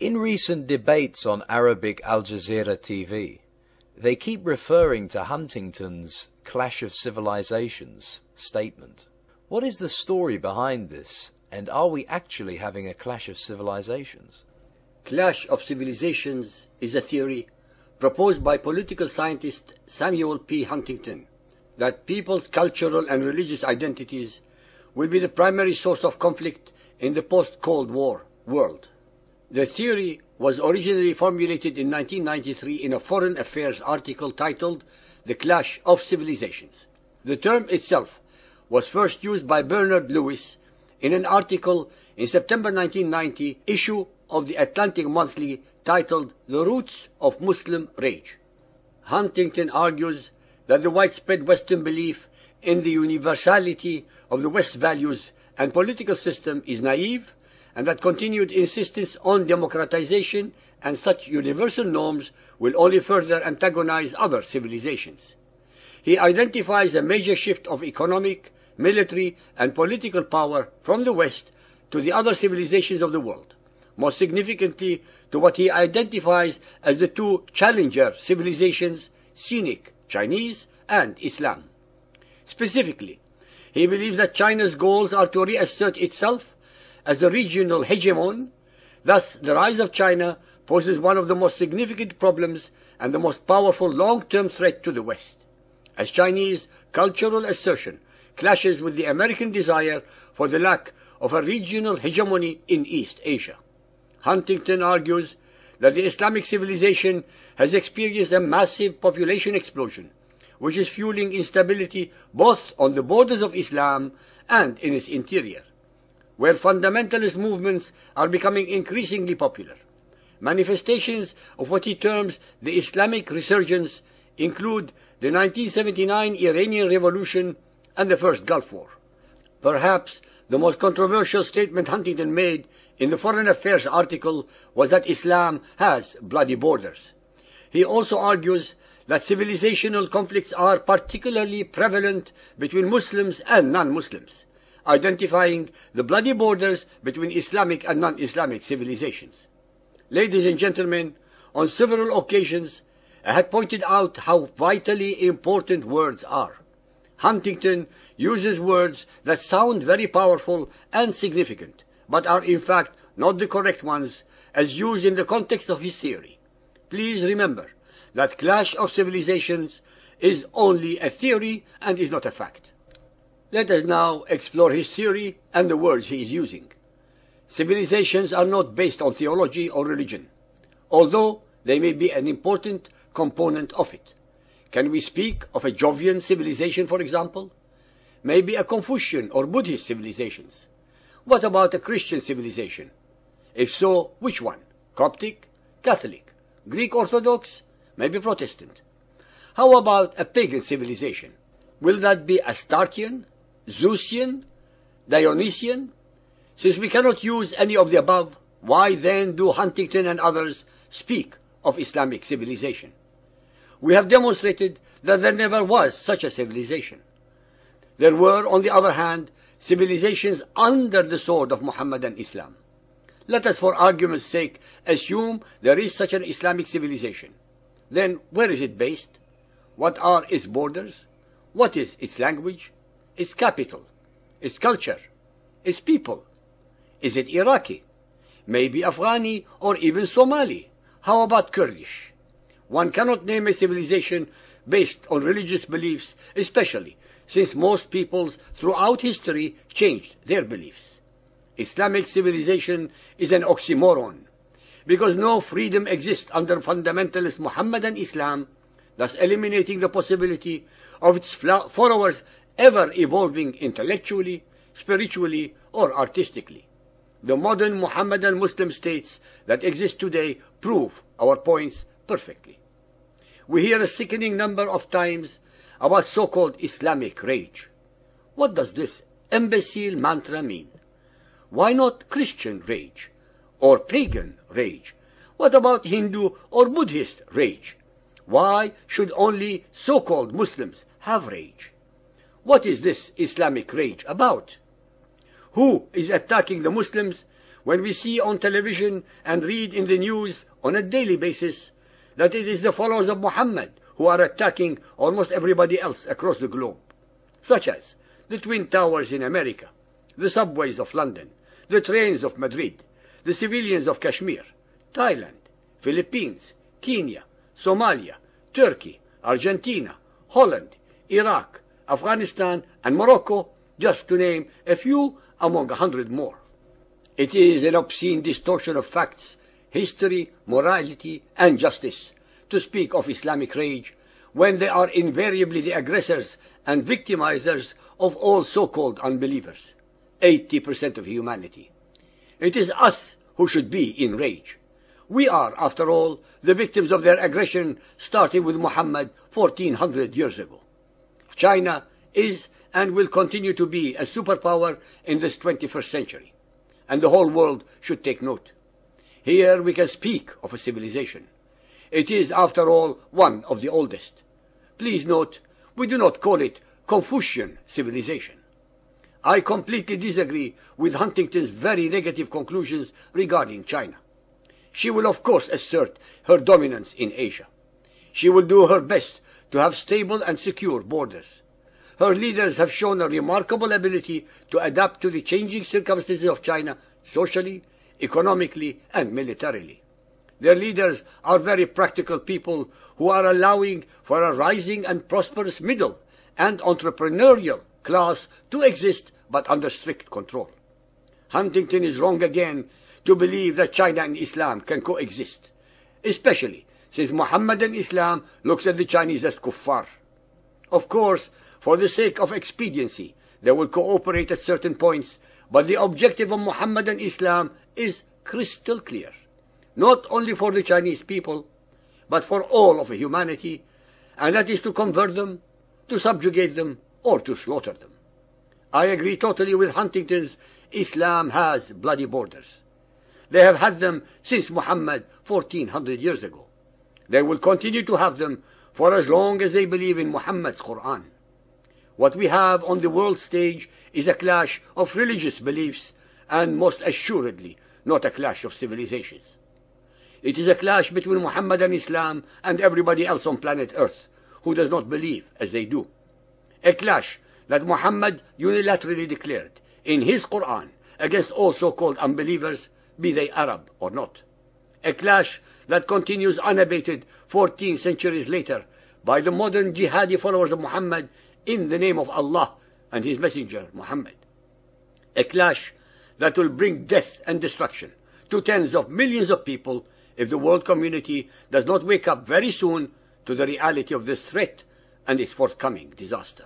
In recent debates on Arabic Al Jazeera TV, they keep referring to Huntington's Clash of Civilizations statement. What is the story behind this, and are we actually having a clash of civilizations? Clash of civilizations is a theory proposed by political scientist Samuel P. Huntington that people's cultural and religious identities will be the primary source of conflict in the post-Cold War world. The theory was originally formulated in 1993 in a Foreign Affairs article titled The Clash of Civilizations. The term itself was first used by Bernard Lewis in an article in September 1990 issue of the Atlantic Monthly titled The Roots of Muslim Rage. Huntington argues that the widespread Western belief in the universality of the West values and political system is naive, and that continued insistence on democratization and such universal norms will only further antagonize other civilizations. He identifies a major shift of economic, military, and political power from the West to the other civilizations of the world, most significantly to what he identifies as the two challenger civilizations, scenic, Chinese, and Islam. Specifically, he believes that China's goals are to reassert itself as a regional hegemon. Thus, the rise of China poses one of the most significant problems and the most powerful long-term threat to the West, as Chinese cultural assertion clashes with the American desire for the lack of a regional hegemony in East Asia. Huntington argues that the Islamic civilization has experienced a massive population explosion, which is fueling instability both on the borders of Islam and in its interior, where fundamentalist movements are becoming increasingly popular. Manifestations of what he terms the Islamic resurgence include the 1979 Iranian Revolution and the First Gulf War. Perhaps the most controversial statement Huntington made in the Foreign Affairs article was that Islam has bloody borders. He also argues that civilizational conflicts are particularly prevalent between Muslims and non-Muslims, identifying the bloody borders between Islamic and non-Islamic civilizations. Ladies and gentlemen, on several occasions, I had pointed out how vitally important words are. Huntington uses words that sound very powerful and significant, but are in fact not the correct ones as used in the context of his theory. Please remember that Clash of Civilizations is only a theory and is not a fact. Let us now explore his theory and the words he is using. Civilizations are not based on theology or religion, although they may be an important component of it. Can we speak of a Jovian civilization, for example? Maybe a Confucian or Buddhist civilizations. What about a Christian civilization? If so, which one? Coptic? Catholic? Greek Orthodox? Maybe Protestant. How about a pagan civilization? Will that be Astartean, Zeusian, Dionysian? Since we cannot use any of the above, why then do Huntington and others speak of Islamic civilization? We have demonstrated that there never was such a civilization. There were, on the other hand, civilizations under the sword of Muhammadan Islam. Let us, for argument's sake, assume there is such an Islamic civilization. Then, where is it based? What are its borders? What is its language? Its capital? Its culture? Its people? Is it Iraqi? Maybe Afghani or even Somali? How about Kurdish? One cannot name a civilization based on religious beliefs, especially since most peoples throughout history changed their beliefs. Islamic civilization is an oxymoron, because no freedom exists under fundamentalist Muhammadan Islam, thus eliminating the possibility of its followers ever evolving intellectually, spiritually, or artistically. The modern Muhammadan Muslim states that exist today prove our points perfectly. We hear a sickening number of times about so-called Islamic rage. What does this imbecile mantra mean? Why not Christian rage or pagan rage? What about Hindu or Buddhist rage? Why should only so-called Muslims have rage? What is this Islamic rage about? Who is attacking the Muslims when we see on television and read in the news on a daily basis that it is the followers of Muhammad who are attacking almost everybody else across the globe, such as the Twin Towers in America, the subways of London, the trains of Madrid, the civilians of Kashmir, Thailand, Philippines, Kenya, Somalia, Turkey, Argentina, Holland, Iraq, Afghanistan, and Morocco, just to name a few among 100 more. It is an obscene distortion of facts, history, morality, and justice to speak of Islamic rage when they are invariably the aggressors and victimizers of all so-called unbelievers, 80% of humanity. It is us who should be in rage. We are, after all, the victims of their aggression, starting with Muhammad 1400 years ago. China is and will continue to be a superpower in this 21st century, and the whole world should take note. Here we can speak of a civilization. It is, after all, one of the oldest. Please note, we do not call it Confucian civilization. I completely disagree with Huntington's very negative conclusions regarding China. She will of course assert her dominance in Asia. She will do her best to have stable and secure borders. Her leaders have shown a remarkable ability to adapt to the changing circumstances of China socially, economically, and militarily. Their leaders are very practical people who are allowing for a rising and prosperous middle and entrepreneurial class to exist, but under strict control. Huntington is wrong again to believe that China and Islam can coexist, especially since Mohammedan Islam looks at the Chinese as kuffar. Of course, for the sake of expediency, they will cooperate at certain points, but the objective of Mohammedan Islam is crystal clear, not only for the Chinese people, but for all of humanity, and that is to convert them, to subjugate them, or to slaughter them. I agree totally with Huntington's Islam has bloody borders. They have had them since Muhammad 1400 years ago. They will continue to have them for as long as they believe in Muhammad's Quran. What we have on the world stage is a clash of religious beliefs, and most assuredly not a clash of civilizations. It is a clash between Muhammadan Islam and everybody else on planet Earth who does not believe as they do. A clash that Muhammad unilaterally declared in his Quran against all so-called unbelievers, be they Arab or not. A clash that continues unabated 14 centuries later by the modern jihadi followers of Muhammad in the name of Allah and his messenger Muhammad. A clash that will bring death and destruction to tens of millions of people if the world community does not wake up very soon to the reality of this threat and its forthcoming disaster.